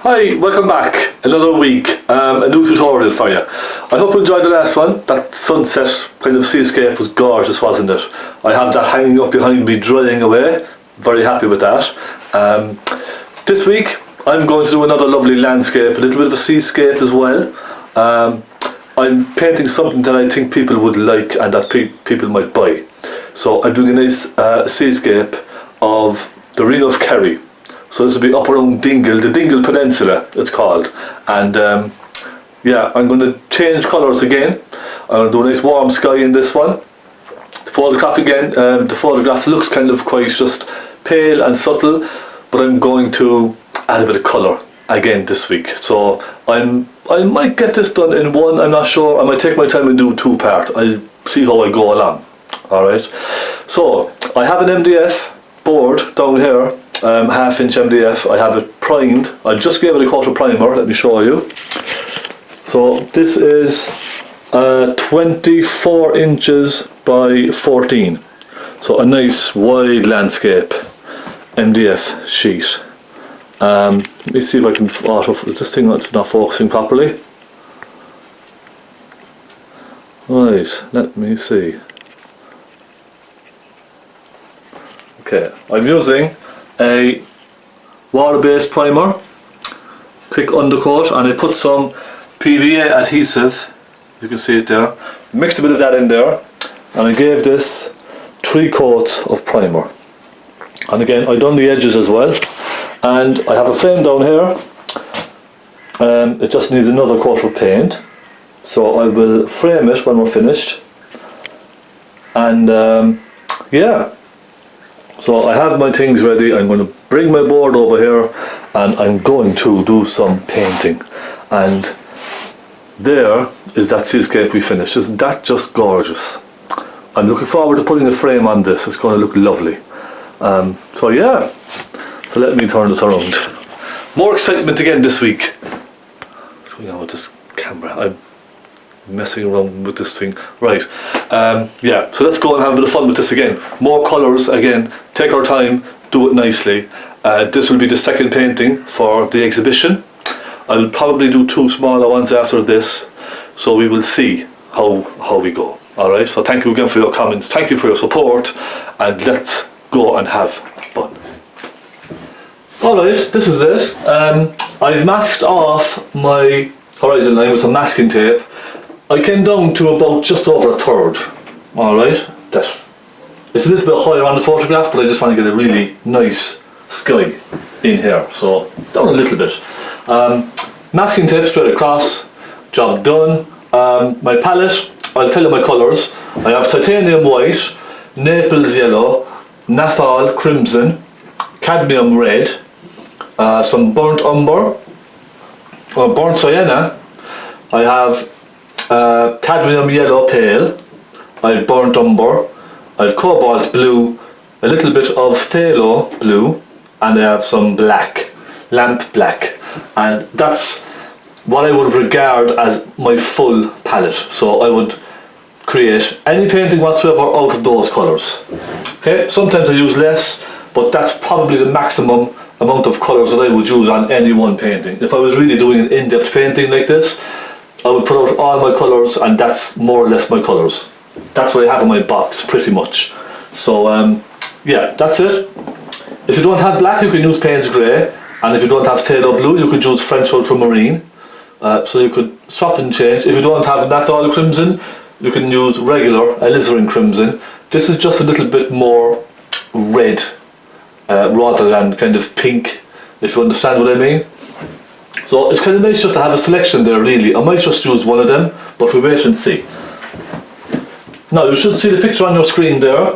Hi, welcome back. Another week, a new tutorial for you. I hope you enjoyed the last one. That sunset kind of seascape was gorgeous, wasn't it? I have that hanging up behind me drying away. Very happy with that. This week I'm going to do another lovely landscape, a little bit of a seascape as well. I'm painting something that I think people would like and that people might buy. So I'm doing a nice seascape of the Ring of Kerry. So this will be up around Dingle, the Dingle Peninsula it's called. And yeah, I'm going to change colours again. I'm going to do a nice warm sky in this one. The photograph again, the photograph looks kind of quite just pale and subtle, but I'm going to add a bit of colour again this week. So I might get this done in one, I'm not sure. I might take my time and do two part. I'll see how I go along. Alright, so I have an MDF board down here. Half-inch MDF. I have it primed. I just gave it a coat of primer. Let me show you. So this is 24 inches by 14. So a nice wide landscape MDF sheet. Let me see if I can this thing not focusing properly. Right, let me see. Okay, I'm using a water-based primer, quick undercoat, and I put some PVA adhesive, you can see it there, mixed a bit of that in there, and I gave this 3 coats of primer. And again, I've done the edges as well, and I have a frame down here. It just needs another coat of paint, so I will frame it when we're finished. And yeah, so I have my things ready. I'm going to bring my board over here and I'm going to do some painting. And there is that seascape we finished. Isn't that just gorgeous? I'm looking forward to putting a frame on this. It's going to look lovely. So yeah, so let me turn this around. More excitement again this week. What's going on with this camera? I'm messing around with this thing. Right, yeah, so let's go and have a bit of fun with this again. More colours again, take our time, do it nicely. This will be the second painting for the exhibition. I'll probably do 2 smaller ones after this, so we will see how we go. Alright, so thank you again for your comments, thank you for your support, and let's go and have fun. Alright, this is it. I've masked off my horizon line with some masking tape. I came down to about just over 1/3. Alright, it's a little bit higher on the photograph, but I just want to get a really nice sky in here, so down a little bit. Masking tape straight across, job done. My palette, I'll tell you my colours. I have titanium white, naples yellow, naphthol crimson, cadmium red, some burnt umber, or burnt sienna. I have cadmium yellow pale, I have burnt umber, I have cobalt blue, a little bit of phaylo blue, and I have some black, lamp black, and that's what I would regard as my full palette. So I would create any painting whatsoever out of those colours. Okay, sometimes I use less, but that's probably the maximum amount of colours that I would use on any one painting. If I was really doing an in-depth painting like this, I would put out all my colours, and that's more or less my colours. That's what I have in my box, pretty much. So yeah, that's it. If you don't have black, you can use Payne's Grey, and if you don't have phthalo blue, you could use French ultramarine. So you could swap and change. If you don't have naphthol crimson, you can use regular alizarin crimson. This is just a little bit more red rather than kind of pink, if you understand what I mean. So it's kind of nice just to have a selection there, really. I might just use one of them, but we wait and see. Now you should see the picture on your screen there.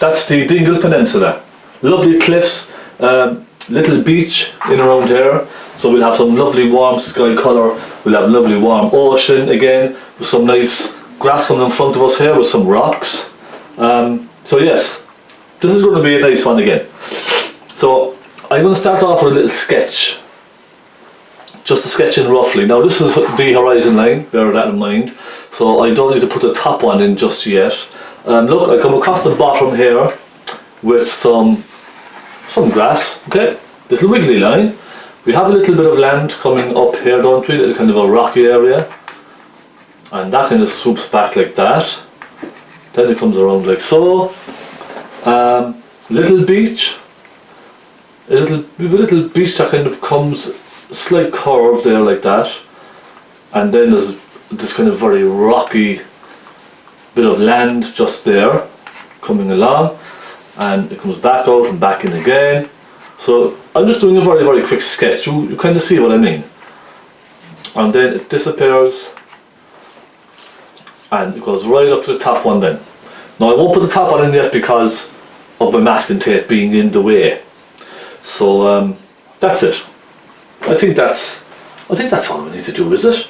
That's the Dingle Peninsula. Lovely cliffs, little beach in around here. So we'll have some lovely warm sky colour. We'll have lovely warm ocean again, with some nice grass coming in front of us here with some rocks. So yes, this is going to be a nice one again. So I'm going to start off with a little sketch. Just a sketch in roughly. Now this is the horizon line, bear that in mind. So I don't need to put the top one in just yet. Look, I come across the bottom here with some grass, okay? Little wiggly line. we have a little bit of land coming up here, don't we? A kind of a rocky area. And that kind of swoops back like that. Then it comes around like so. Little beach. We have a little beach that kind of comes, a slight curve there like that. And then there's this kind of very rocky bit of land just there, coming along. And it comes back out and back in again. So I'm just doing a very, very quick sketch. You kind of see what I mean. And then it disappears. And it goes right up to the top one then. Now I won't put the top one in yet because of my masking tape being in the way. So that's it. I think that's all we need to do, is it?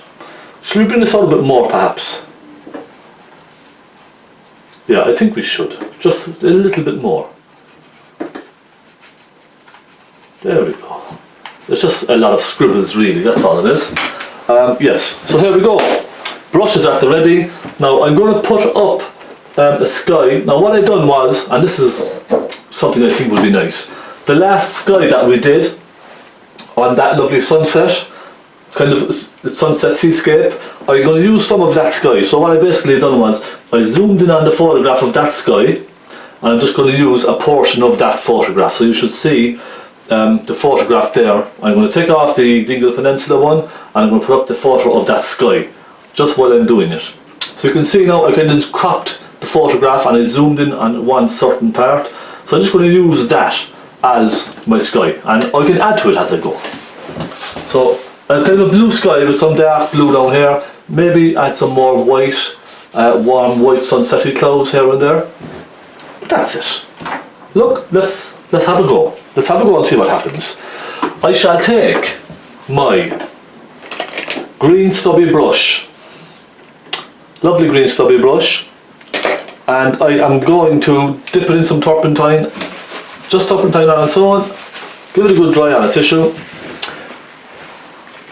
Should we bring this out a bit more perhaps? Yeah, I think we should. Just a little bit more. There we go. It's just a lot of scribbles really, that's all it is. Yes, so here we go. Brush is at the ready. Now I'm going to put up a sky. Now what I've done was, and this is something I think would be nice, the last sky that we did on that lovely sunset, kind of sunset seascape, I'm going to use some of that sky. So what I basically done was, I zoomed in on the photograph of that sky, and I'm just going to use a portion of that photograph. So you should see the photograph there. I'm going to take off the Dingle Peninsula one, and I'm going to put up the photo of that sky, just while I'm doing it. So you can see now I kind of just cropped the photograph and I zoomed in on one certain part. So I'm just going to use that as my sky, and I can add to it as I go. So a kind of blue sky with some dark blue down here, maybe add some more white, warm white sunsetty clouds here and there. But that's it. Look, let's have a go. Let's have a go and see what happens. I shall take my green stubby brush, lovely green stubby brush, and I am going to dip it in some turpentine, just turpentine on its own, give it a good dry on a tissue,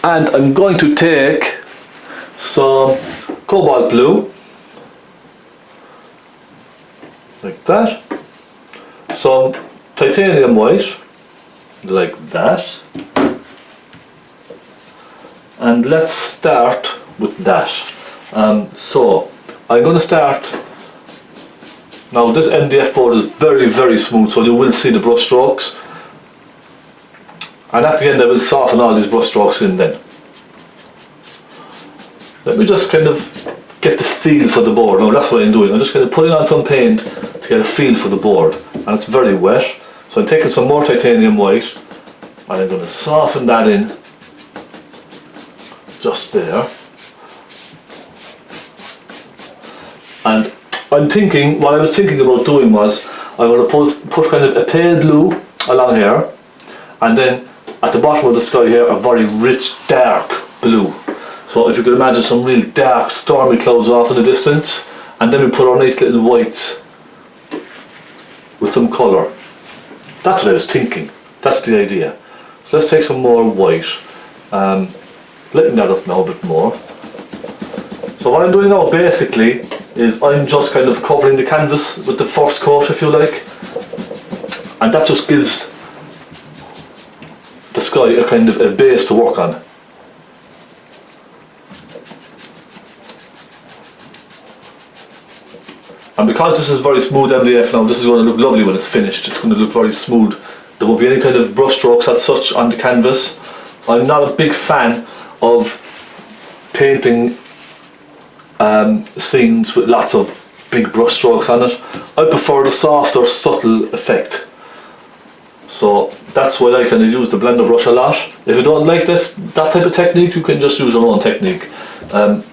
and I'm going to take some cobalt blue, like that, some titanium white, like that, and let's start with that. So I'm going to start. Now this MDF board is very, very smooth, so you will see the brush strokes, and at the end I will soften all these brush strokes in then. Let me just kind of get the feel for the board. Now that's what I'm doing. I'm just kind of putting on some paint to get a feel for the board, and it's very wet. So I'm taking some more titanium white, and I'm going to soften that in just there. And I'm thinking, what I was thinking about doing was, I'm going to put kind of a pale blue along here, and then at the bottom of the sky here a very rich dark blue. So if you could imagine some really dark stormy clouds off in the distance, and then we put our nice little whites with some colour. That's what I was thinking. That's the idea. So let's take some more white. Lighten that up now a bit more. So what I'm doing now basically is I'm just kind of covering the canvas with the first coat, if you like, and that just gives the sky a kind of a base to work on. And because this is very smooth MDF now, this is going to look lovely when it's finished. It's going to look very smooth. There won't be any kind of brush strokes as such on the canvas. I'm not a big fan of painting scenes with lots of big brush strokes on it. I prefer the softer, subtle effect. So that's why I kind of use the blender brush a lot. If you don't like that type of technique, you can just use your own technique,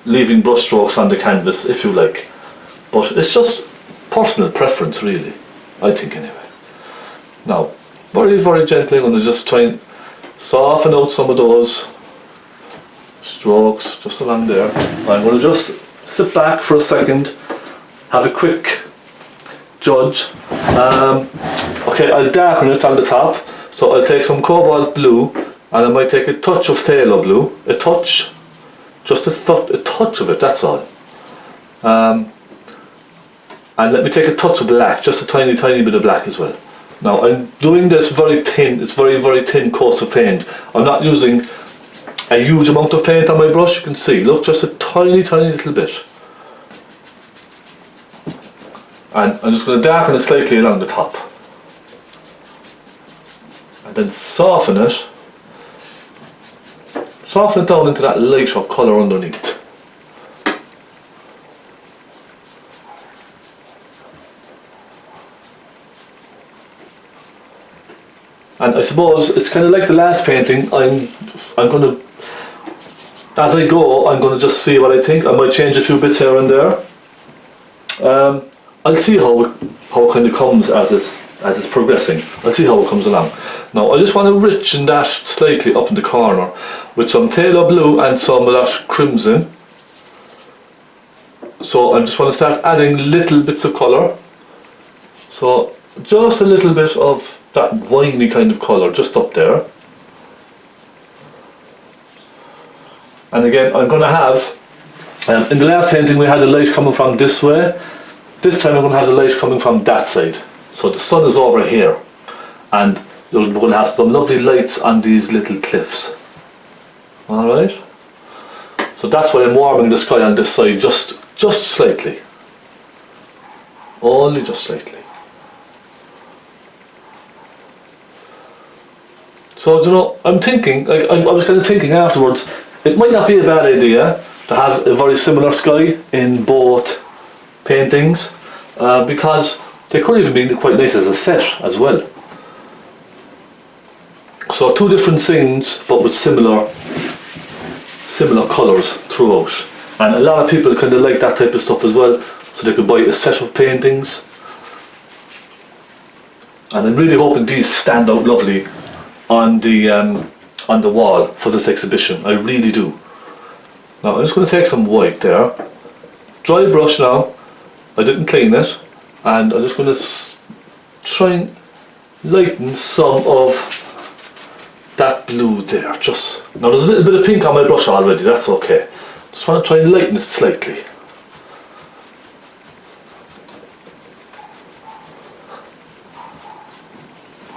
leaving brush strokes on the canvas if you like. But it's just personal preference really, I think anyway. Now, very, very gently I'm going to just try and soften out some of those strokes just along there. I'm going to just sit back for a second, have a quick judge. Okay, I'll darken it on the top, so I'll take some cobalt blue, and I might take a touch of phthalo blue, a touch, just a touch of it, that's all. And let me take a touch of black, just a tiny, tiny bit of black as well. Now I'm doing this very thin, it's very thin coats of paint. I'm not using a huge amount of paint on my brush, you can see, look, just a tiny little bit. And I'm just going to darken it slightly along the top. And then soften it down into that lighter colour underneath. And I suppose it's kind of like the last painting. I'm going to, as I go, I'm going to just see what I think. I might change a few bits here and there. I'll see how it kind of comes as it's progressing. I'll see how it comes along. Now I just want to richen that slightly up in the corner with some phaylo blue and some of that crimson. So I just want to start adding little bits of colour. So just a little bit of that winey kind of colour just up there. And again, I'm going to have, in the last painting we had the light coming from this way. This time I'm going to have the light coming from that side. So the sun is over here, and we're going to have some lovely lights on these little cliffs. Alright? So that's why I'm warming the sky on this side just slightly. Only just slightly. So, you know, I'm thinking, like, I was kind of thinking afterwards, it might not be a bad idea to have a very similar sky in both paintings, because they could even be quite nice as a set as well. So two different scenes, but with similar colours throughout. And a lot of people kind of like that type of stuff as well, so they could buy a set of paintings. And I'm really hoping these stand out lovely on the wall for this exhibition. I really do. Now I'm just going to take some white there, dry brush now. I didn't clean it, and I'm just going to try and lighten some of that blue there. Just now, there's a little bit of pink on my brush already. That's okay. Just want to try and lighten it slightly.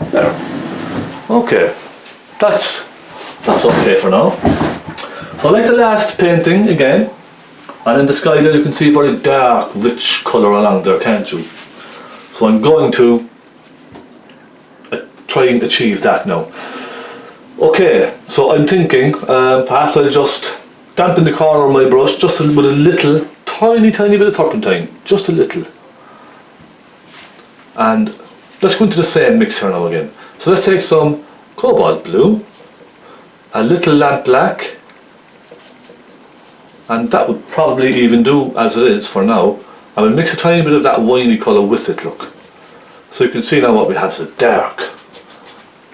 There. Okay, that's okay for now. So like the last painting again, and in the sky there you can see very dark, rich colour along there, can't you? So I'm going to try and achieve that now. Okay, so I'm thinking perhaps I'll just dampen the corner of my brush just with a little, tiny bit of turpentine, just a little. And let's go into the same mix here now again. So let's take some cobalt blue, a little lamp black, and that would probably even do as it is for now. I will mix a tiny bit of that winey colour with it, look. So you can see now what we have is a dark,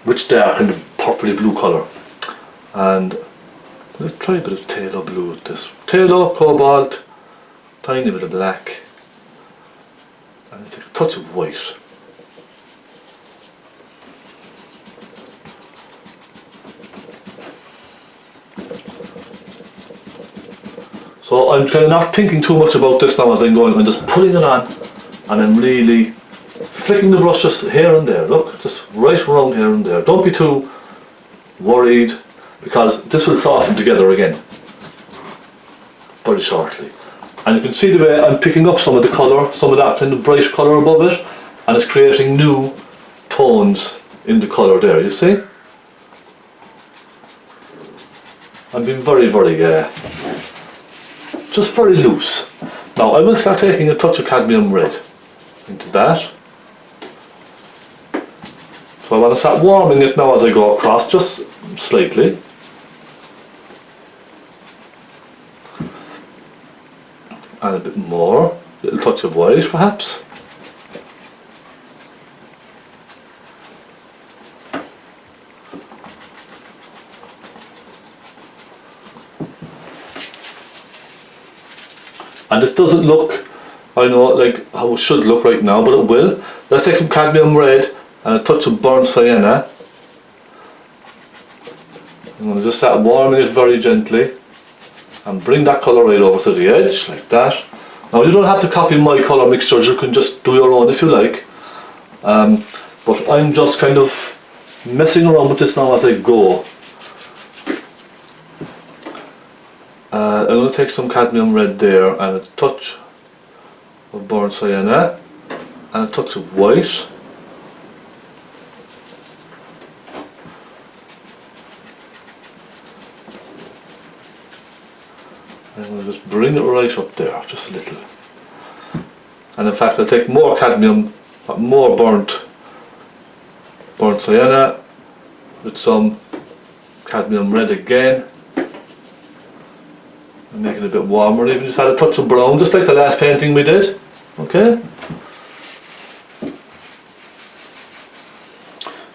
rich dark and purpley blue colour. And let's try a bit of phaylo blue with this. Phaylo, cobalt, tiny bit of black, and let's take a touch of white. So I'm kind of not thinking too much about this now as I'm going. I'm just putting it on, and I'm really flicking the brush just here and there. Look, just right around here and there. Don't be too worried, because this will soften together again very shortly. And you can see the way I'm picking up some of the colour, some of that kind of bright colour above it, and it's creating new tones in the colour there, you see? I'm being very just very loose. Now I will start taking a touch of cadmium red into that. So I want to start warming it now as I go across, just slightly. And a bit more, a little touch of white perhaps. And this doesn't look, I know, like how it should look right now, but it will. Let's take some cadmium red and a touch of burnt sienna. I'm going to just start warming it very gently and bring that colour right over to the edge, like that. Now you don't have to copy my colour mixtures, you can just do your own if you like. but I'm just kind of messing around with this now as I go. I'm going to take some cadmium red there and a touch of burnt sienna and a touch of white. And I'm going to just bring it right up there, just a little. And in fact I'll take more cadmium, more burnt sienna with some cadmium red again. And make it a bit warmer, even just add a touch of brown, just like the last painting we did. Okay?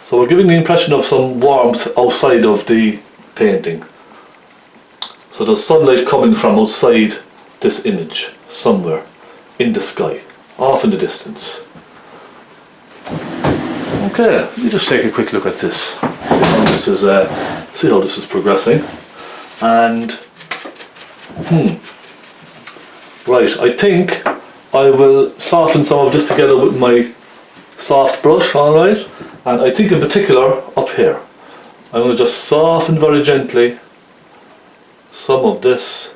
So we're giving the impression of some warmth outside of the painting. So there's sunlight coming from outside this image, somewhere in the sky, off in the distance. Okay, let me just take a quick look at this. See how this is progressing. And right, I think I will soften some of this together with my soft brush, alright? And I think in particular up here, I'm going to just soften very gently some of this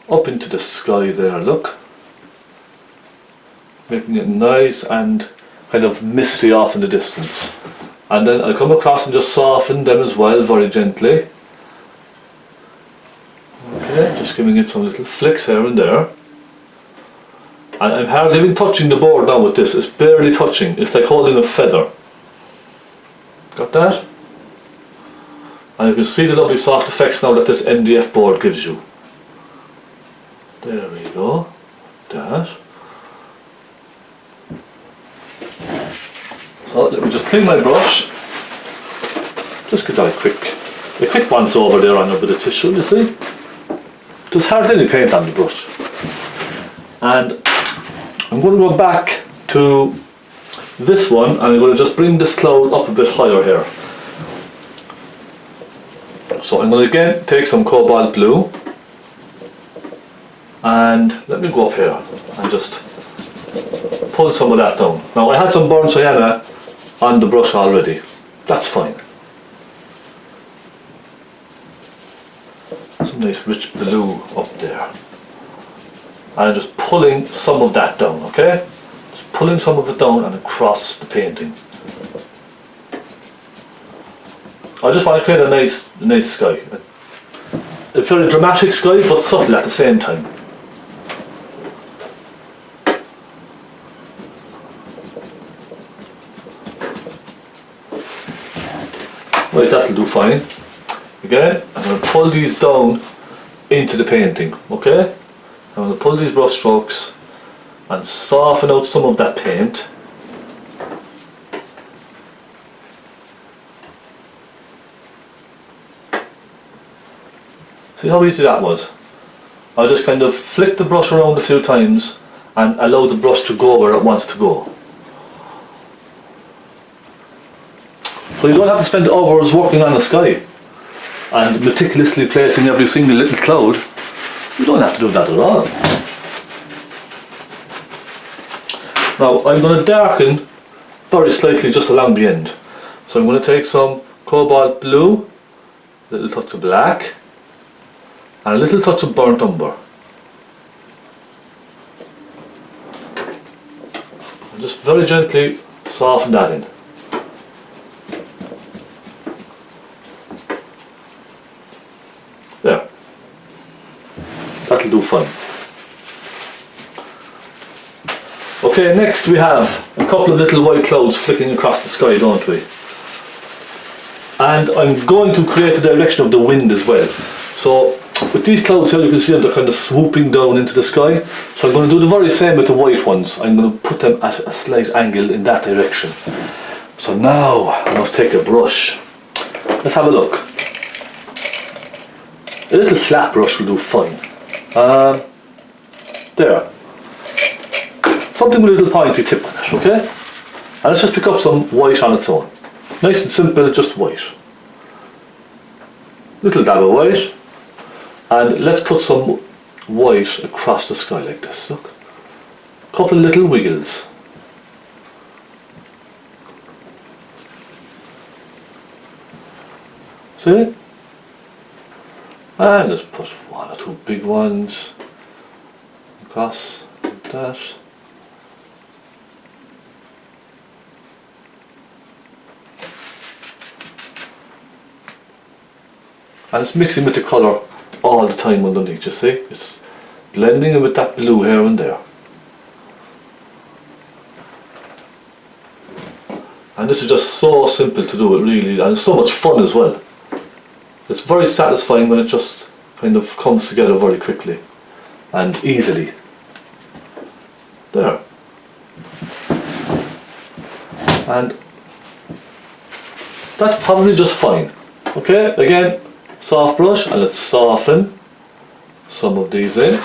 up into the sky there, look. Making it nice and kind of misty off in the distance. And then I come across and just soften them as well, very gently. Okay, just giving it some little flicks here and there. And I'm hardly even touching the board now with this, it's barely touching, it's like holding a feather. Got that? And you can see the lovely soft effects now that this MDF board gives you. There we go, that. So let me just clean my brush. Just get that a quick once over there on a bit of tissue, you see. There's hardly any paint on the brush. And I'm going to go back to this one and I'm going to just bring this cloud up a bit higher here. So I'm going to again take some cobalt blue and let me go up here and just pull some of that down. Now I had some burnt sienna on the brush already, that's fine. Some nice rich blue up there. And I'm just pulling some of that down, okay? Just pulling some of it down and across the painting. I just want to create a nice sky. A very dramatic sky, but subtle at the same time. Right, that'll do fine. Again, I'm going to pull these down into the painting, okay? I'm going to pull these brush strokes and soften out some of that paint. See how easy that was? I just kind of flick the brush around a few times and allow the brush to go where it wants to go. So you don't have to spend hours working on the sky and meticulously placing every single little cloud. You don't have to do that at all. Now I'm going to darken very slightly just along the end. So I'm going to take some cobalt blue, a little touch of black and a little touch of burnt umber. And just very gently soften that in. There. That'll do fine. Okay, next we have a couple of little white clouds flicking across the sky, don't we? And I'm going to create the direction of the wind as well. So with these clouds here, you can see them, they're kind of swooping down into the sky. So I'm going to do the very same with the white ones. I'm going to put them at a slight angle in that direction. So now I must take a brush. Let's have a look. A little flat brush will do fine. There. Something with a little pointy tip on it, okay? And let's just pick up some white on its own. Nice and simple, just white. Little dab of white. And let's put some white across the sky like this, look. Couple of little wiggles. See? And just put one or two big ones across like that. And it's mixing with the colour all the time underneath, you see? It's blending it with that blue here and there. And this is just so simple to do it really, and it's so much fun as well. It's very satisfying when it just kind of comes together very quickly and easily. There. And that's probably just fine. Okay, again, soft brush, and let's soften some of these in.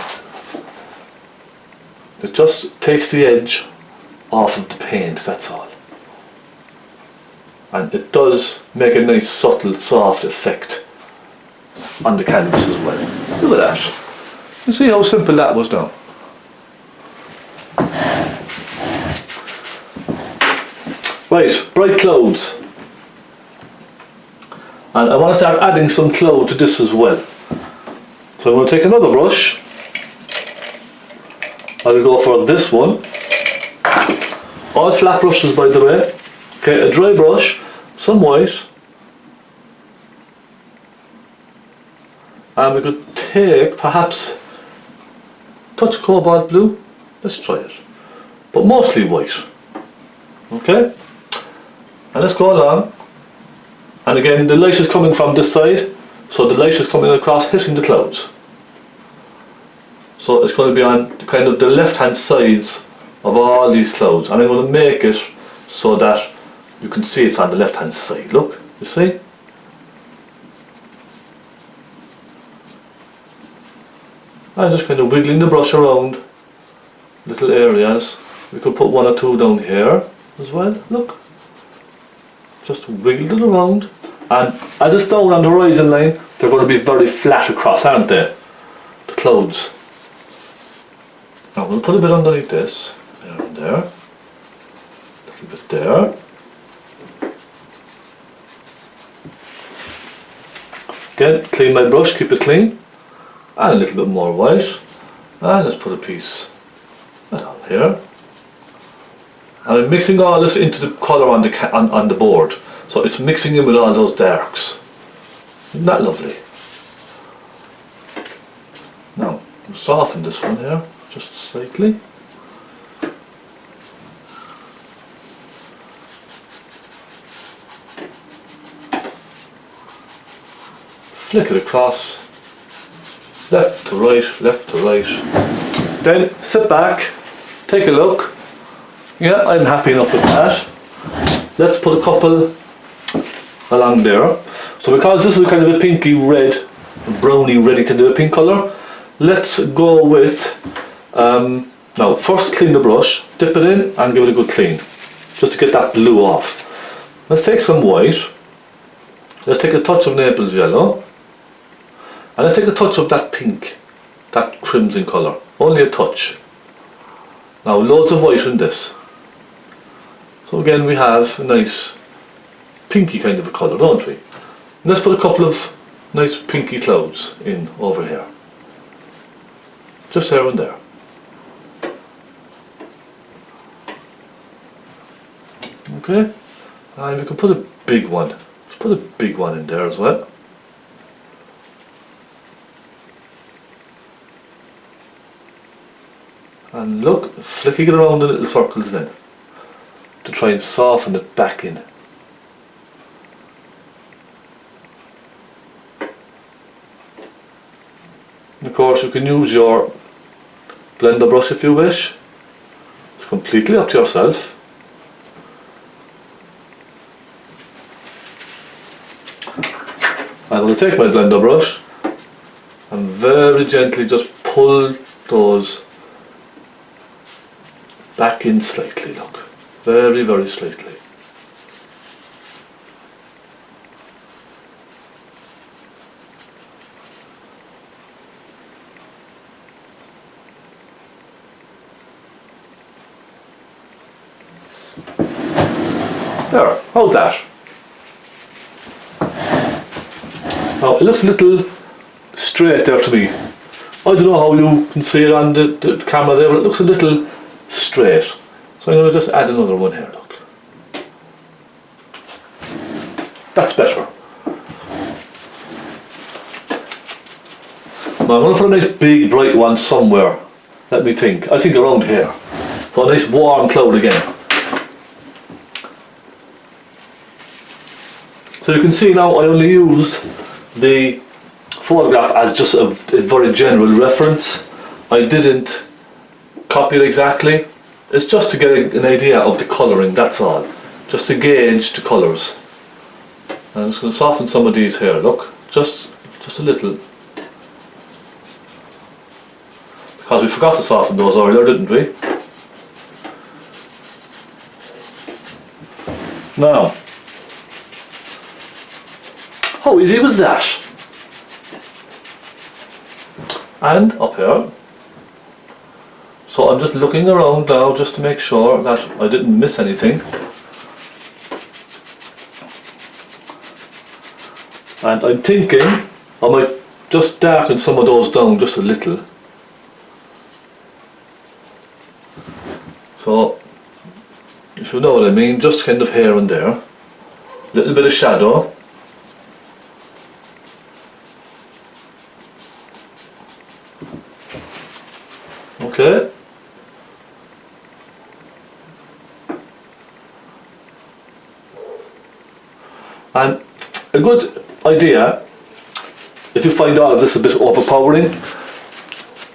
It just takes the edge off of the paint, that's all. And it does make a nice subtle soft effect on the canvas as well. Look at that. You see how simple that was now. Right, bright clouds. And I want to start adding some cloud to this as well. So I'm going to take another brush. I will go for this one. All flat brushes, by the way. Okay, a dry brush, some white. And we could take perhaps a touch of cobalt blue. Let's try it. But mostly white. Okay? And let's go along. And again, the light is coming from this side, so the light is coming across, hitting the clouds. So it's going to be on kind of the left hand sides of all these clouds, and I'm going to make it so that you can see it's on the left hand side. Look, you see? I'm just kind of wiggling the brush around little areas. We could put one or two down here as well, look. Just wiggle it around, and as it's down on the horizon line, they're going to be very flat across, aren't they? The clouds. Now we'll put a bit underneath this, there and there, a little bit there. Again, clean my brush, keep it clean, and a little bit more white, and let's put a piece down here. And I'm mixing all this into the colour on the board, so it's mixing in with all those darks. Isn't that lovely? Now, we'll soften this one here, just slightly. Flick it across, left to right, left to right. Then sit back, take a look. Yeah, I'm happy enough with that. Let's put a couple along there. So because this is kind of a pinky red, browny reddy kind of a pink colour, let's go with, now first clean the brush, dip it in and give it a good clean, just to get that blue off. Let's take some white, let's take a touch of Naples yellow, and let's take a touch of that pink, that crimson colour, only a touch. Now loads of white in this. So again we have a nice pinky kind of a colour, don't we? And let's put a couple of nice pinky clouds in over here. Just here and there. Okay, and we can put a big one. Let's put a big one in there as well. And look, flicking it around in little circles then, to try and soften it back in. And of course you can use your blender brush if you wish. It's completely up to yourself. I'm going to take my blender brush and very gently just pull those back in slightly, look. Very, very slightly. There, how's that? Now it looks a little straight there to me. I don't know how you can see it on the camera there, but it looks a little straight. So I'm going to just add another one here, look. That's better. Now I'm going to put a nice big bright one somewhere. Let me think. I think around here. So a nice warm cloud again. So you can see now I only used the photograph as just a very general reference. I didn't copy it exactly. It's just to get an idea of the colouring, that's all. Just to gauge the colours. I'm just going to soften some of these here, look. Just a little. Because we forgot to soften those earlier, didn't we? Now, how easy was that? And up here. So I'm just looking around now just to make sure that I didn't miss anything. And I'm thinking I might just darken some of those down just a little. So, if you know what I mean, just kind of here and there. A little bit of shadow. Okay. And a good idea, if you find out this a bit overpowering,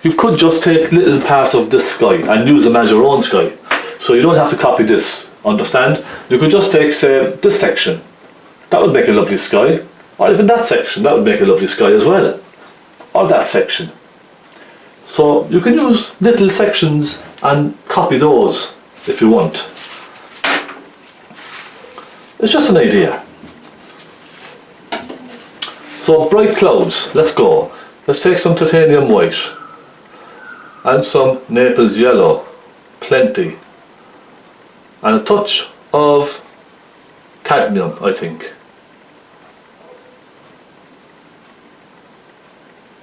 you could just take little parts of this sky and use them as your own sky. So you don't have to copy this, understand? You could just take, say, this section. That would make a lovely sky. Or even that section, that would make a lovely sky as well. Or that section. So you can use little sections and copy those if you want. It's just an idea. So bright clouds, let's go. Let's take some titanium white and some Naples yellow, plenty, and a touch of cadmium, I think.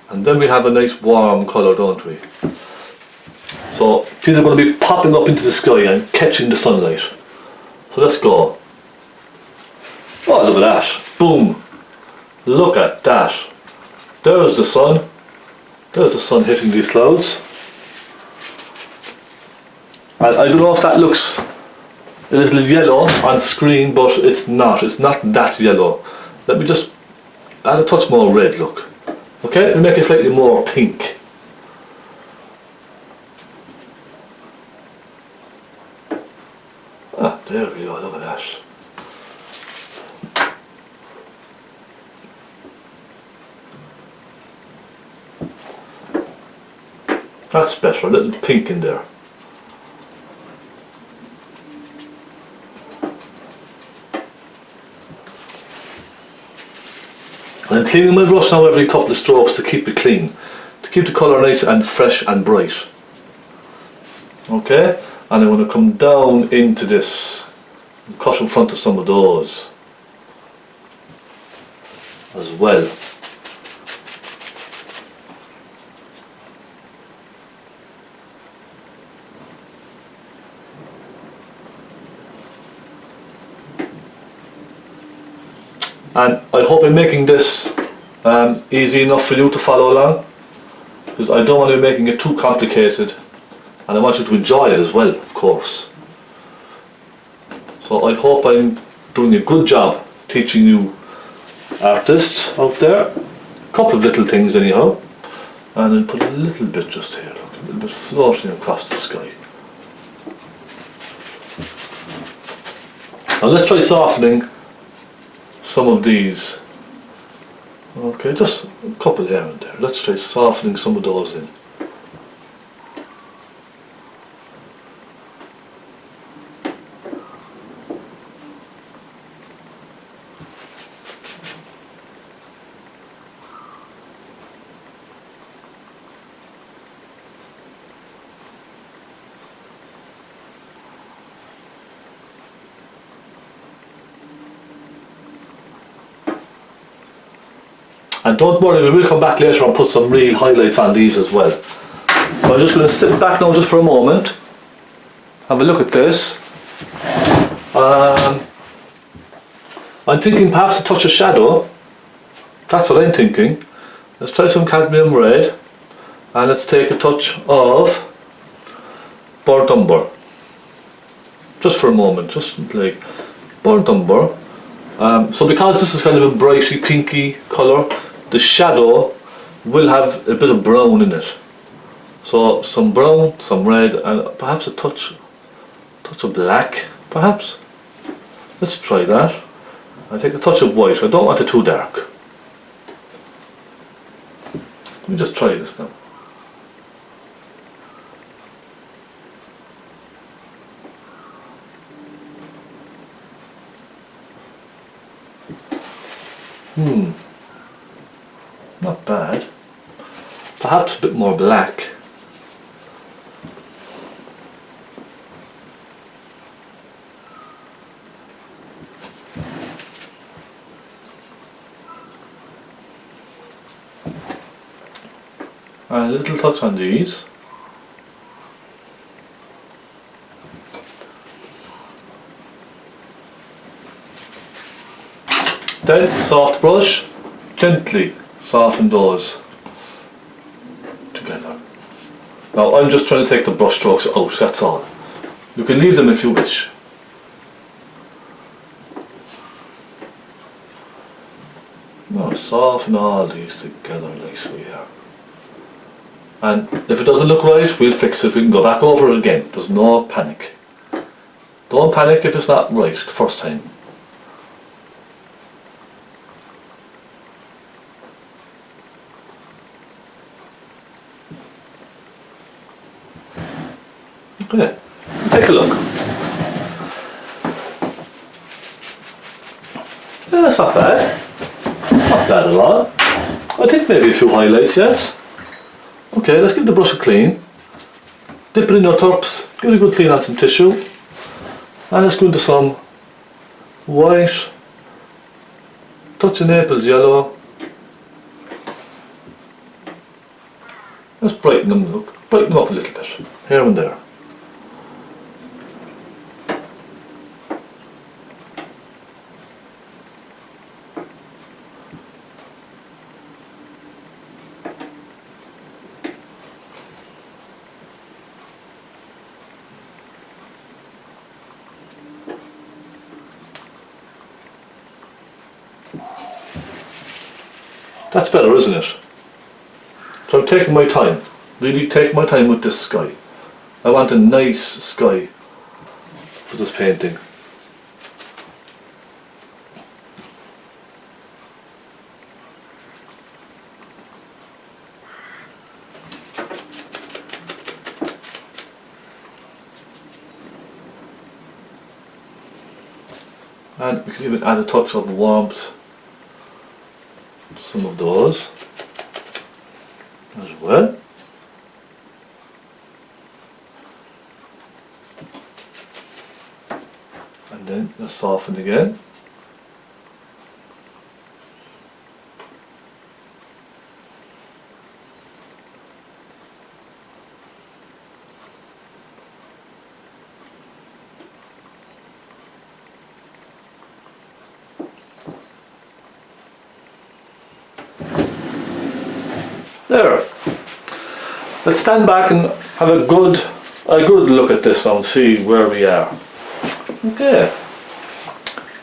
And then we have a nice warm colour, don't we? So these are going to be popping up into the sky and catching the sunlight. So let's go. Oh, look at that. Boom. Look at that. There's the sun. There's the sun hitting these clouds. And I don't know if that looks a little yellow on screen, but it's not. It's not that yellow. Let me just add a touch more red, look. Okay, and make it slightly more pink. Ah, there we go, look at that. That's better, a little pink in there. I'm cleaning my brush now every couple of strokes to keep it clean, to keep the colour nice and fresh and bright. Okay, and I want to come down into this and cut in front of some of those as well. And I hope I'm making this easy enough for you to follow along, because I don't want to be making it too complicated, and I want you to enjoy it as well, of course. So I hope I'm doing a good job teaching you artists out there. A couple of little things anyhow, and then put a little bit just here, look, a little bit floating across the sky. Now let's try softening some of these. Okay, just a couple here and there. Let's try softening some of those in. And don't worry, we will come back later and put some real highlights on these as well. So I'm just going to sit back now just for a moment, have a look at this. I'm thinking perhaps a touch of shadow. That's what I'm thinking. Let's try some cadmium red, and let's take a touch of burnt umber. Just for a moment, just like burnt umber. So because this is kind of a brightly pinky colour, the shadow will have a bit of brown in it. So some brown, some red, and perhaps a touch of black, perhaps. Let's try that. I take a touch of white. I don't want it too dark. Let me just try this now. Not bad. Perhaps a bit more black. A little touch on these. Then, soft brush, gently soften those together. Now I'm just trying to take the brush strokes out, that's all. You can leave them if you wish. Now soften all these together like so here. And if it doesn't look right, we'll fix it, we can go back over it again. There's no panic. Don't panic if it's not right the first time. Okay, take a look. Yeah, that's not bad. Not bad at all. I think maybe a few highlights, yes. Okay, let's give the brush a clean. Dip it in your turps, give it a good clean on some tissue. And let's go into some white, touch of Naples yellow. Let's brighten them up a little bit, here and there. That's better, isn't it? So I'm taking my time, really taking my time with this sky. I want a nice sky for this painting. And we can even add a touch of warmth. Some of those as well. And then let's soften again. There. Let's stand back and have a good look at this now and see where we are. Okay.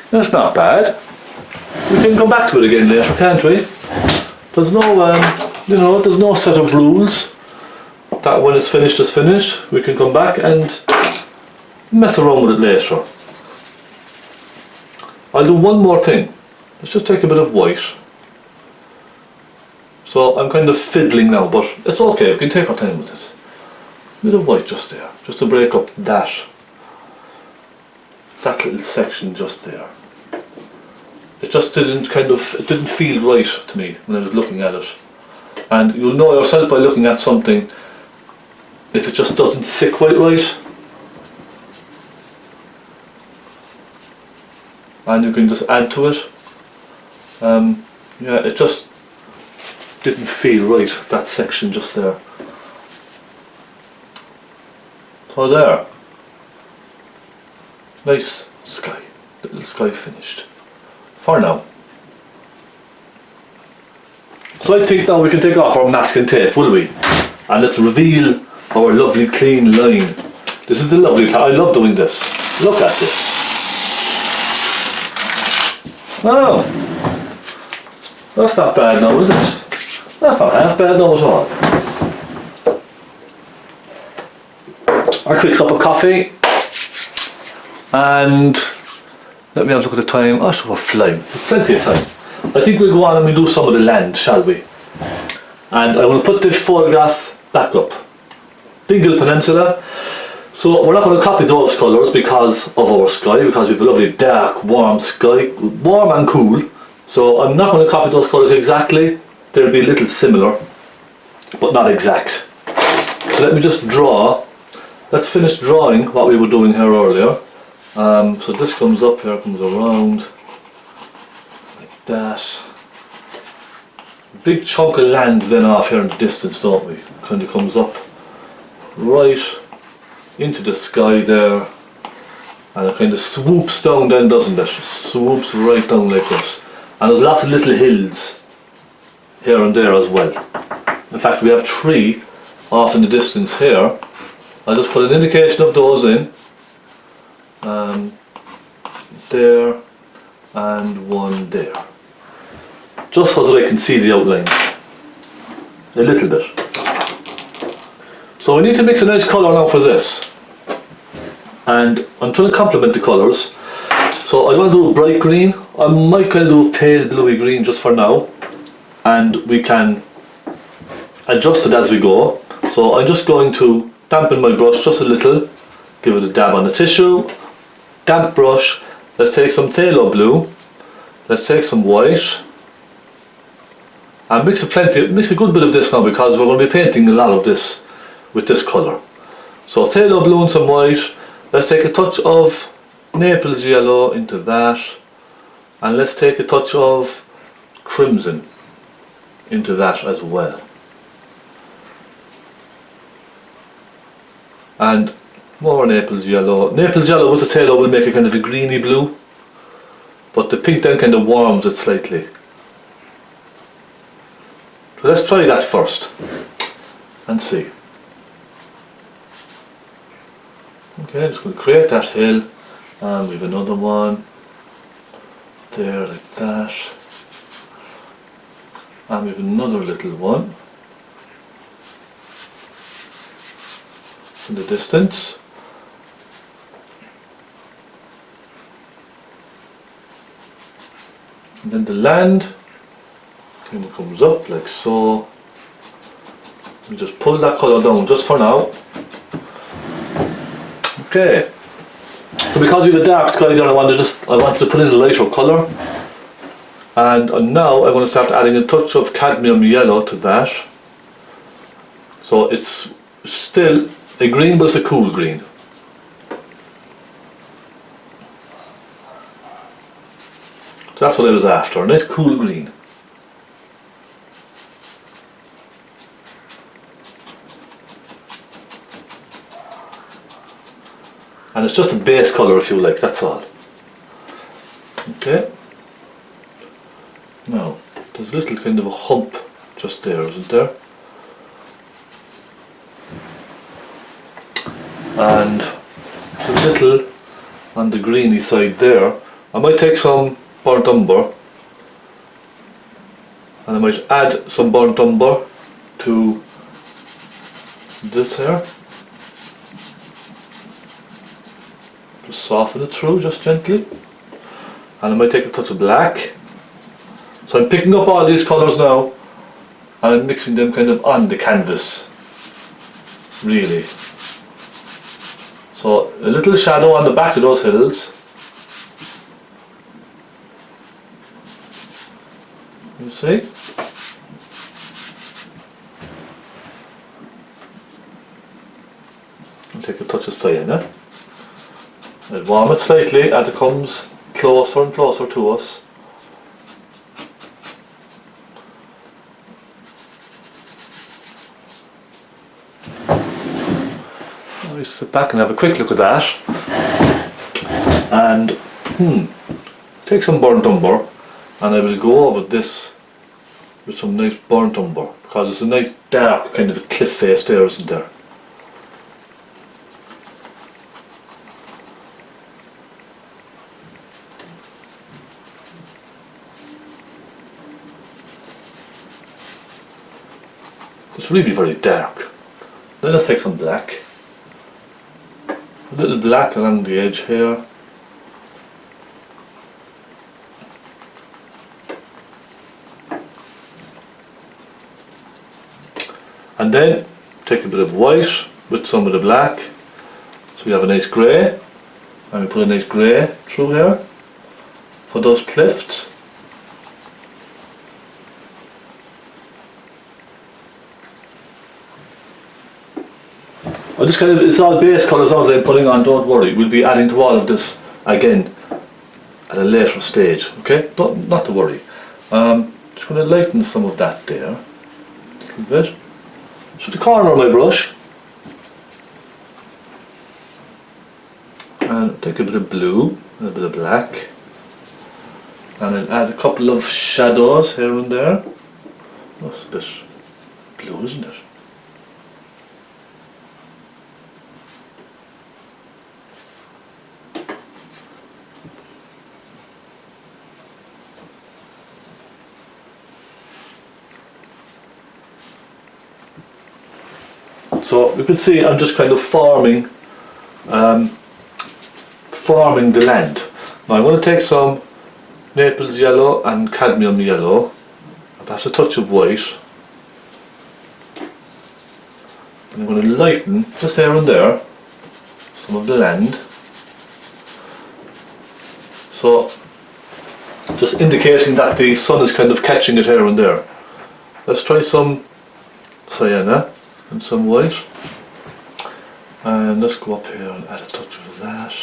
That's not bad. We can come back to it again later, can't we? There's no, there's no set of rules that when it's finished, it's finished. We can come back and mess around with it later. I'll do one more thing. Let's just take a bit of white. So I'm kind of fiddling now, but it's okay, we can take our time with it. A bit of white just there, just to break up that little section just there. It just didn't it didn't feel right to me when I was looking at it. And you'll know yourself by looking at something if it just doesn't sit quite right. And you can just add to it. Yeah, it just didn't feel right, that section just there. So there. Nice sky. Little sky finished. For now. So I think now we can take off our masking tape, will we? And let's reveal our lovely clean line. This is the lovely part. I love doing this. Look at this. Oh, that's not bad now, is it? That's not half bad now at all. Our quick cup of coffee. And let me have a look at the time. Oh, so we're flying. There's plenty of time. I think we'll go on and we'll do some of the land, shall we? And I will put the photograph back up. Dingle Peninsula. So we're not going to copy those colours because of our sky, because we have a lovely dark, warm sky, warm and cool. So I'm not going to copy those colours exactly. They'll be a little similar, but not exact. So let me just draw. Let's finish drawing what we were doing here earlier. So this comes up here, comes around like that. Big chunk of land then off here in the distance, don't we? Kind of comes up right into the sky there, and it kind of swoops down then, doesn't it? Swoops right down like this. And there's lots of little hills here and there as well. In fact, we have 3 off in the distance here. I'll just put an indication of those in. There and one there. Just so that I can see the outlines a little bit. So we need to mix a nice colour now for this. And I'm trying to complement the colours. So I want to do a bright green. I might kind of do a pale bluey green just for now. And we can adjust it as we go. So I'm just going to dampen my brush just a little. Give it a dab on the tissue. Damp brush. Let's take some phthalo blue. Let's take some white. And mix a good bit of this now, because we're going to be painting a lot of this with this colour. So phthalo blue and some white. Let's take a touch of Naples yellow into that, and let's take a touch of crimson into that as well. And more Naples yellow. Naples yellow with the phthalo will make it kind of a greeny blue, but the pink then kind of warms it slightly. So let's try that first and see. Okay, I'm just going to create that hill, and we have another one there like that, and we have another little one in the distance. And then the land kind of comes up like so. We just pull that colour down just for now. Okay. So because we have a dark sky there, I wanted to put in a lighter colour. And now I'm going to start adding a touch of cadmium yellow to that. So it's still a green, but it's a cool green. So that's what I was after, a nice cool green. And it's just a base colour if you like, that's all. Okay. Now, there's a little kind of a hump just there, isn't there? And a little on the greeny side there. I might take some burnt umber, and I might add some burnt umber to this here. Just soften it through just gently, and I might take a touch of black. So I'm picking up all these colours now and I'm mixing them kind of on the canvas, really. So a little shadow on the back of those hills. You see? I'll take a touch of sienna. I'll warm it slightly as it comes closer and closer to us. I sit back and have a quick look at that. And take some burnt umber, and I will go over this with some nice burnt umber, because it's a nice dark kind of a cliff face there, isn't there? It's really very dark. Then let's take some black. A little black along the edge here. And then take a bit of white with some of the black. So we have a nice grey. And we put a nice grey through here for those cliffs. It's all base colours now that I'm putting on, don't worry. We'll be adding to all of this again at a later stage, okay? Not to worry. Just going to lighten some of that there, a little bit. So the corner of my brush, and take a bit of blue and a bit of black, and I'll add a couple of shadows here and there. That's a bit blue, isn't it? So you can see I'm just kind of forming the land. Now I'm going to take some Naples yellow and cadmium yellow, perhaps a touch of white, and I'm going to lighten just here and there some of the land. So just indicating that the sun is kind of catching it here and there. Let's try some sienna and some white, and let's go up here and add a touch of that.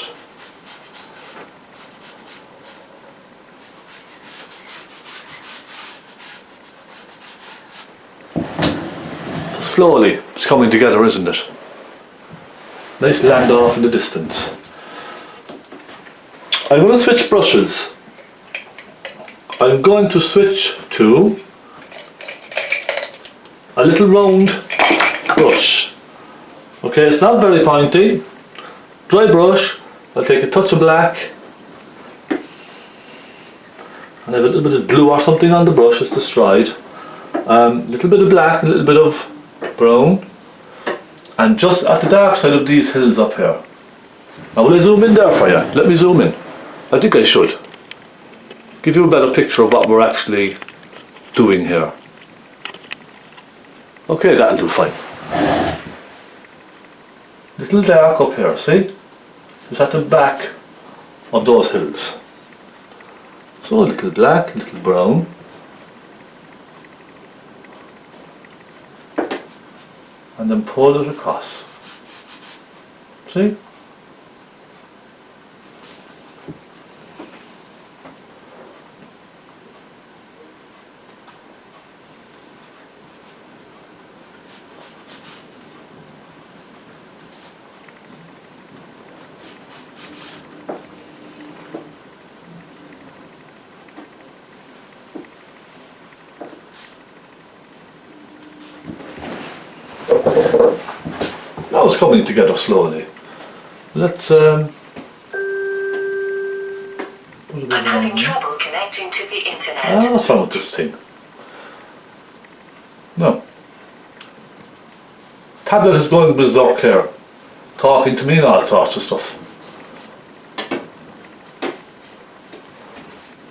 So slowly it's coming together, isn't it? Nice land off in the distance. I'm going to switch brushes. I'm going to switch to a little round brush. Okay, it's not very pointy. Dry brush. I'll take a touch of black and have a little bit of glue or something on the brush just to stride. A little bit of black, a little bit of brown, and just at the dark side of these hills up here. Now will I zoom in there for you? Let me zoom in. I think I should give you a better picture of what we're actually doing here. Okay, that'll do fine. Little dark up here, see? Just at the back of those hills. So a little black, a little brown. And then pull it across. See? Now it's coming together slowly. Let's I'm having trouble connecting to the internet. what's wrong with this thing? No. Tablet is going berserk here, talking to me and all sorts of stuff.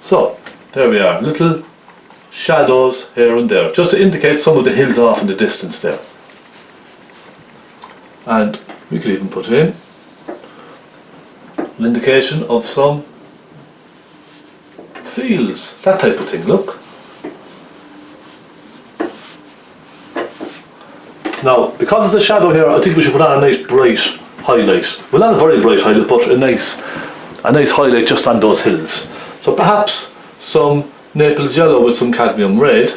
So, there we are, little shadows here and there, just to indicate some of the hills off in the distance there. And we could even put in an indication of some fields, that type of thing, look. Now, because it's a shadow here, I think we should put on a nice bright highlight. Well, not a very bright highlight, but a nice highlight just on those hills. So perhaps some Naples yellow with some cadmium red,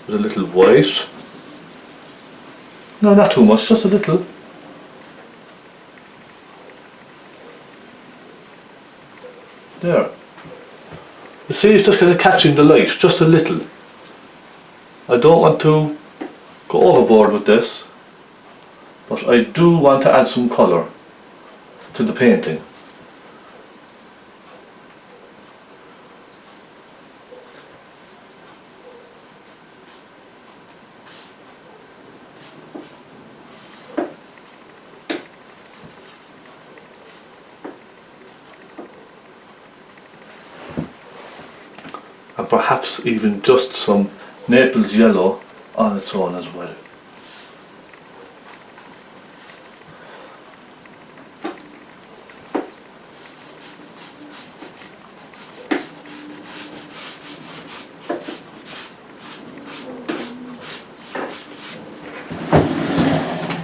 with a little white, No, not too much, just a little. There. You see, it's just kind of catching the light, just a little. I don't want to go overboard with this, but I do want to add some colour to the painting. And perhaps even just some Naples yellow on its own as well.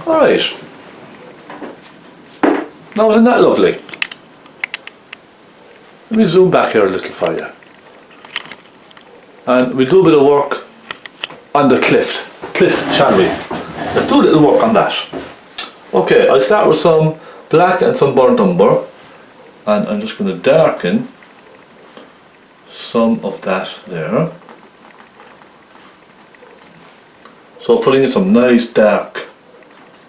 Alright, now isn't that lovely? Let me zoom back here a little for you. And we'll do a bit of work on the cliff, shall we? Let's do a little work on that. Okay, I'll start with some black and some burnt umber, and I'm just going to darken some of that there. So putting in some nice dark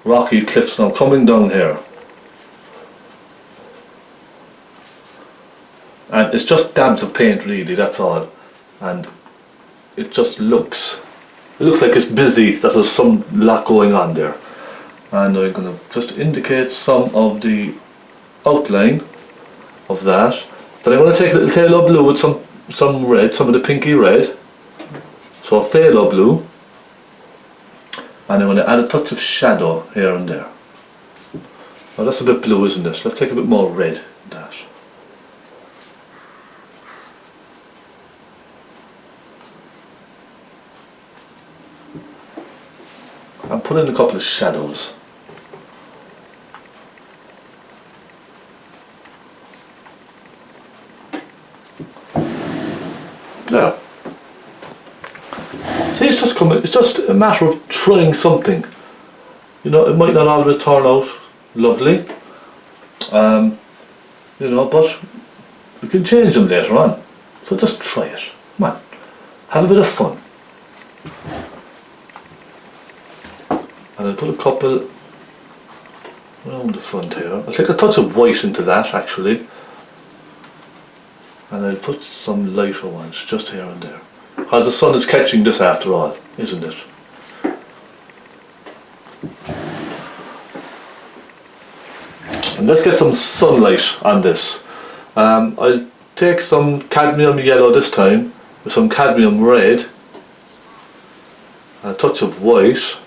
rocky cliffs now coming down here. And it's just dabs of paint really, that's all. And it just looks like it's busy, there's some lot going on there. And I'm going to just indicate some of the outline of that. Then I'm going to take a little phaylo blue with some red, some of the pinky red. So phaylo blue. And I'm going to add a touch of shadow here and there. Well, that's a bit blue, isn't it? Let's take a bit more red in that. And put in a couple of shadows. There. See, it's just coming. It's just a matter of trying something. You know, it might not always turn out lovely. You know, but we can change them later on. So just try it. Come on, have a bit of fun. And I'll put a couple around the front here. I'll take a touch of white into that actually. And I'll put some lighter ones just here and there. Because the sun is catching this after all, isn't it? And let's get some sunlight on this. I'll take some cadmium yellow this time with some cadmium red and a touch of white.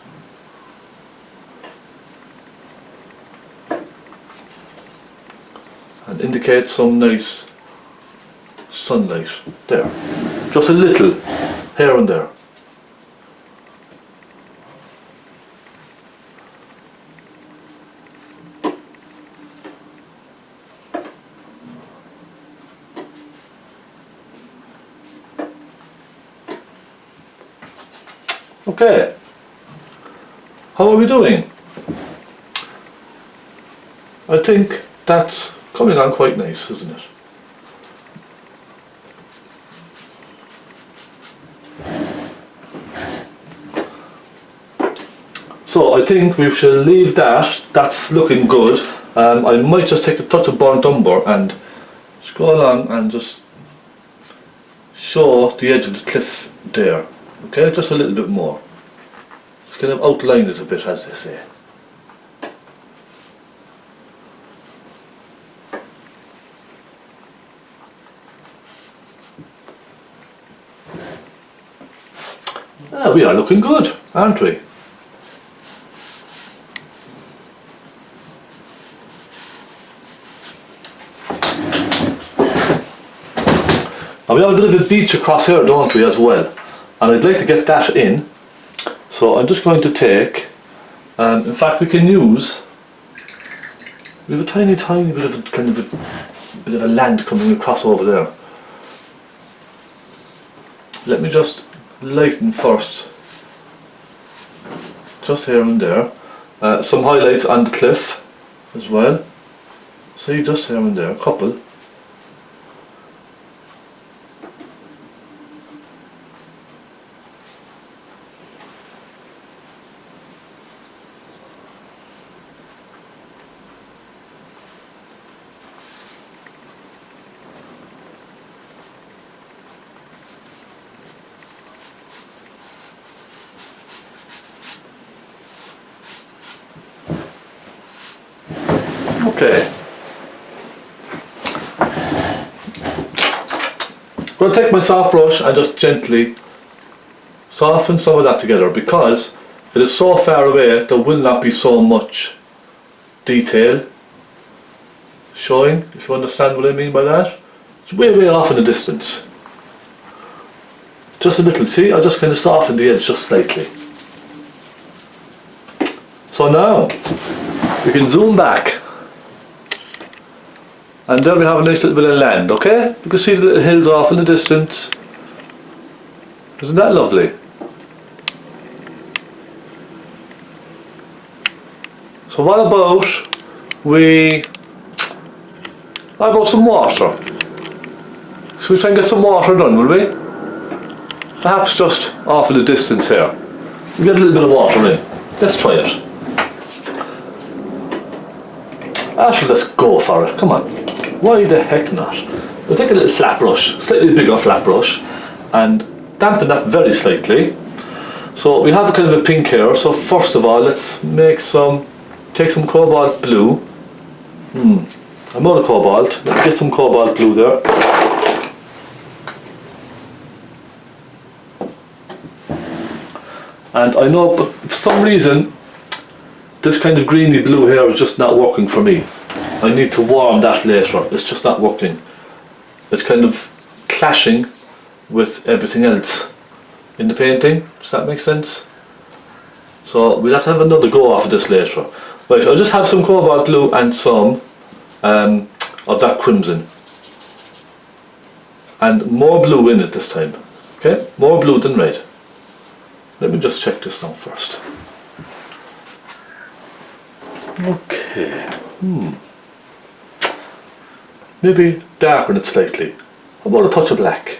And indicate some nice sunlight there. Just a little here and there. Okay, how are we doing? I think that's coming on quite nice, isn't it? So I think we shall leave that. That's looking good. I might just take a touch of burnt umber and just go along and just show the edge of the cliff there. Okay, just a little bit more. Just kind of outline it a bit, as they say. We are looking good, aren't we? Now we have a bit of a beach across here, don't we, as well? And I'd like to get that in. So I'm just going to take, in fact we can use, we have a tiny bit of a land coming across over there. Let me just lighten first just here and there. Some highlights on the cliff as well. See, just here and there, a couple. Okay. I'm going to take my soft brush and just gently soften some of that together, because it is so far away there will not be so much detail showing, if you understand what I mean by that. It's way off in the distance. Just a little, see, I just kind of soften the edge just slightly. So now we can zoom back. And there we have a nice little bit of land, okay? You can see the little hills off in the distance. Isn't that lovely? So what about some water? Should we try and get some water done, will we? Perhaps just off in the distance here. We get a little bit of water in. Let's try it. Actually, let's go for it, come on. Why the heck not? We'll take a little flat brush, slightly bigger flat brush, and dampen that very slightly. So we have a kind of a pink here, so first of all let's take some cobalt blue. I'm out of cobalt, let's get some cobalt blue there. And I know, but for some reason this kind of greeny blue here is just not working for me. I need to warm that later, it's just not working. It's kind of clashing with everything else in the painting, does that make sense? So we'll have to have another go off of this later. Right, I'll just have some cobalt blue and some of that crimson. And more blue in it this time, okay? More blue than red. Let me just check this now first. Okay, maybe darken it slightly. How about a touch of black?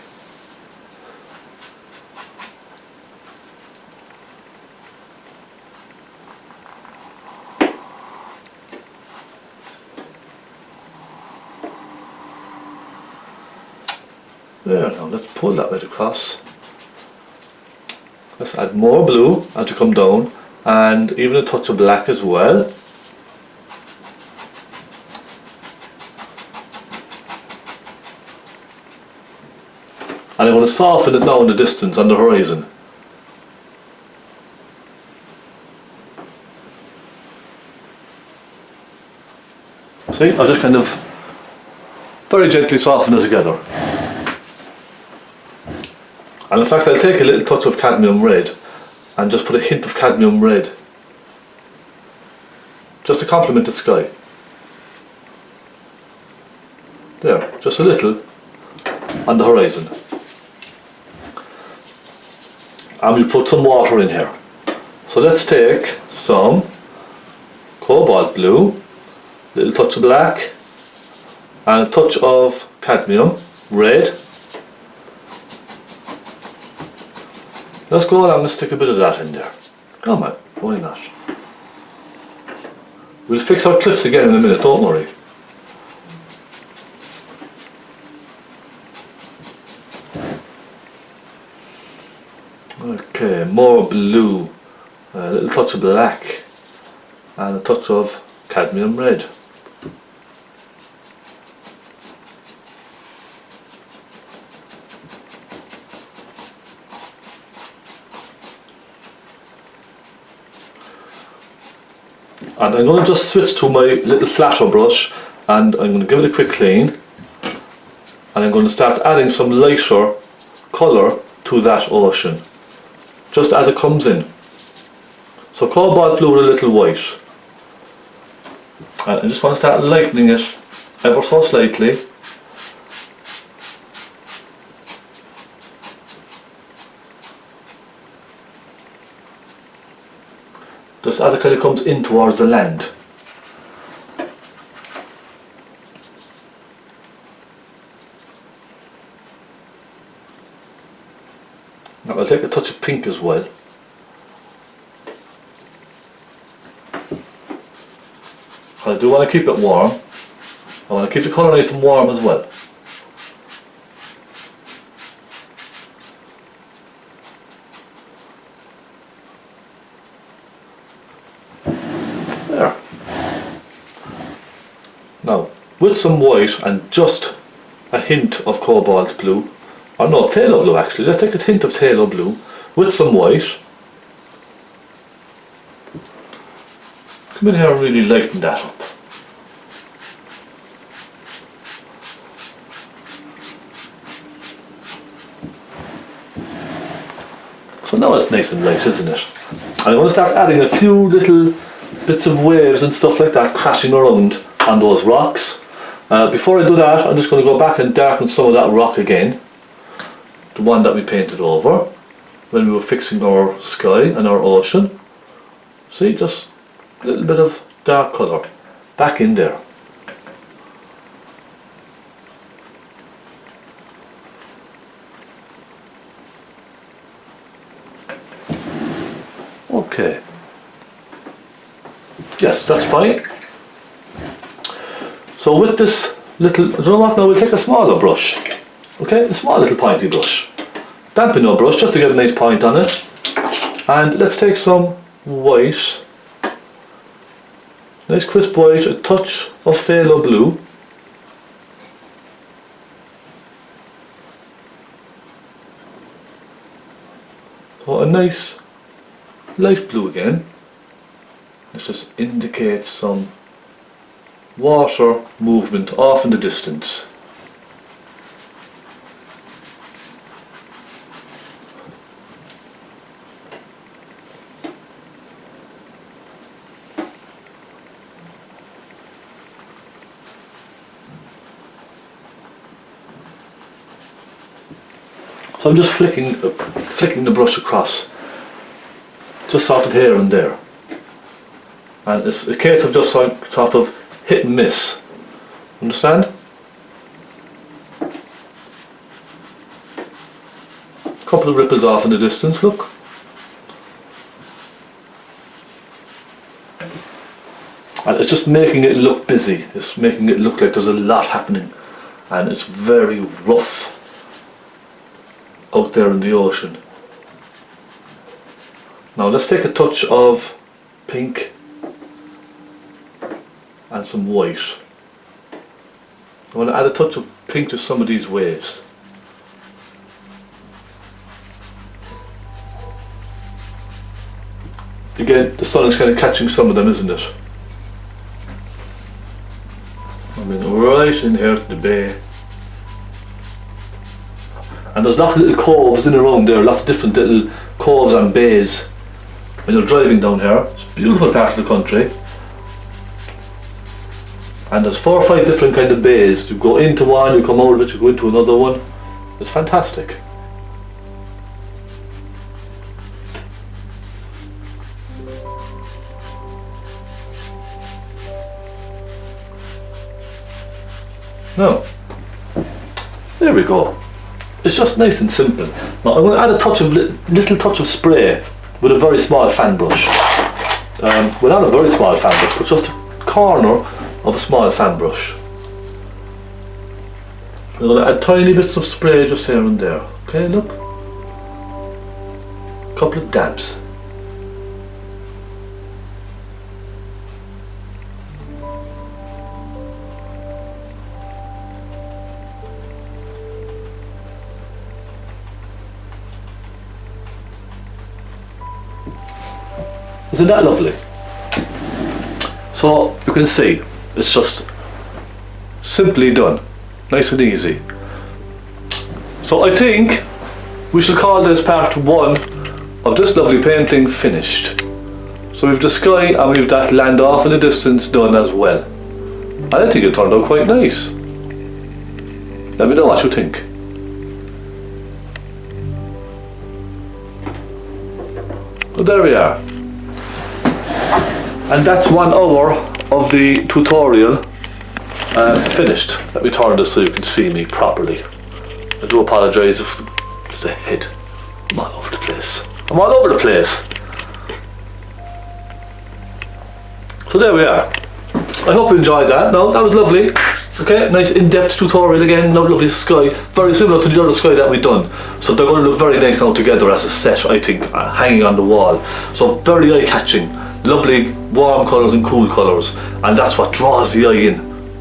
There, now let's pull that right across. Let's add more blue as we come down, and even a touch of black as well. And I'm going to soften it now in the distance on the horizon. See, I'll just kind of very gently soften it together. And in fact I'll take a little touch of cadmium red and just put a hint of cadmium red, just to complement the sky. There, just a little on the horizon. And we'll put some water in here. So let's take some cobalt blue, a little touch of black, and a touch of cadmium red. Let's go along and stick a bit of that in there. Come on, why not? We'll fix our cliffs again in a minute, don't worry. Okay, more blue, a little touch of black, and a touch of cadmium red. And I'm going to just switch to my little flatter brush, and I'm going to give it a quick clean, and I'm going to start adding some lighter colour to that ocean, just as it comes in. So cobalt blue with a little white, and I just want to start lightening it ever so slightly. just as it kind of comes in towards the land. Now I'll take a touch of pink as well. I do want to keep it warm. I want to keep the colour nice and warm as well. There. Now, with some white and just a hint of cobalt blue, or no, phthalo blue actually, let's take a hint of phthalo blue with some white. Come in here and really lighten that up. So now it's nice and light, isn't it? And I'm going to start adding a few little bits of waves and stuff like that crashing around on those rocks. Before I do that, I'm just going to go back and darken some of that rock again. The one that we painted over when we were fixing our sky and our ocean. See, just a little bit of dark colour back in there. Okay. Yes, that's fine. So with this little, you know what, now we'll take a smaller brush. Okay, a small little pointy brush. Dampen your brush just to get a nice point on it. And let's take some white. Nice crisp white, a touch of phthalo blue. So a nice light blue again. This just indicates some water movement off in the distance. So I'm just flicking the brush across, just sort of here and there. And it's a case of just sort of hit and miss. Understand? A couple of ripples off in the distance, look. And it's just making it look busy. It's making it look like there's a lot happening. And it's very rough out there in the ocean. Now let's take a touch of pink and some white. I want to add a touch of pink to some of these waves. Again, the sun is kind of catching some of them, isn't it? I mean, right in here to the bay. And there's lots of little coves in and around there, lots of different little coves and bays when you're driving down here. It's a beautiful part of the country. And there's 4 or 5 different kind of bays. You go into one, you come out of it, you go into another one. It's fantastic. Now, there we go. It's just nice and simple. Now I'm going to add a touch of little touch of spray with a very small fan brush. Well, not a very small fan brush, but just a corner of a small fan brush. I'm going to add tiny bits of spray just here and there. Okay, look. A couple of dabs. Isn't that lovely? So you can see it's just simply done, nice and easy. So I think we shall call this part 1 of this lovely painting finished. So we've the sky and we've that land off in the distance done as well. I think it turned out quite nice. Let me know what you think. But there we are. And that's 1 hour of the tutorial finished. Let me turn this so you can see me properly. I do apologise if there's a head. I'm all over the place. I'm all over the place. So there we are. I hope you enjoyed that. No, that was lovely. Okay, nice in-depth tutorial again. Lovely sky. Very similar to the other sky that we've done. So they're going to look very nice now together as a set, I think, hanging on the wall. So very eye-catching. Lovely warm colours and cool colours. And that's what draws the eye in.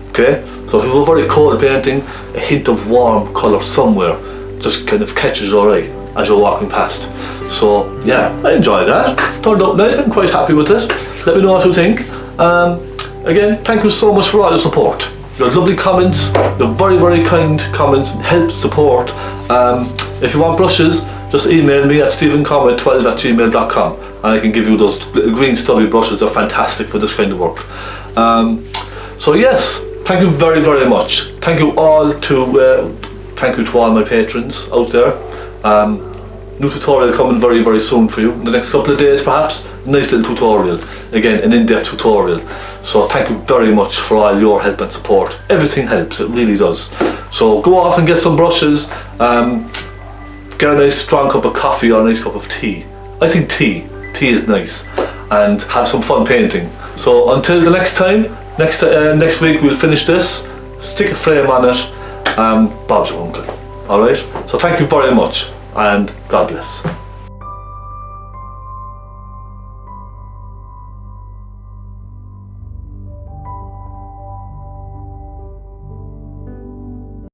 Okay? So if you have a very cold painting, a hint of warm colour somewhere just kind of catches your eye as you're walking past. So yeah, I enjoyed that. Turned out nice. I'm quite happy with it. Let me know what you think. Again, thank you so much for all your support. Your lovely comments, your very kind comments, help, support. If you want brushes, just email me at stephenconway12@gmail.com and I can give you those little green stubby brushes. They're fantastic for this kind of work. So yes, thank you very much. Thank you to all my patrons out there. New tutorial coming very soon for you in the next couple of days perhaps. Nice little tutorial, again an in-depth tutorial. So thank you very much for all your help and support. Everything helps, it really does. So go off and get some brushes, get a nice strong cup of coffee or a nice cup of tea. I think tea is nice, and have some fun painting. So until the next time, next week we'll finish this, stick a frame on it, Bob's your uncle. Alright, so thank you very much and God bless.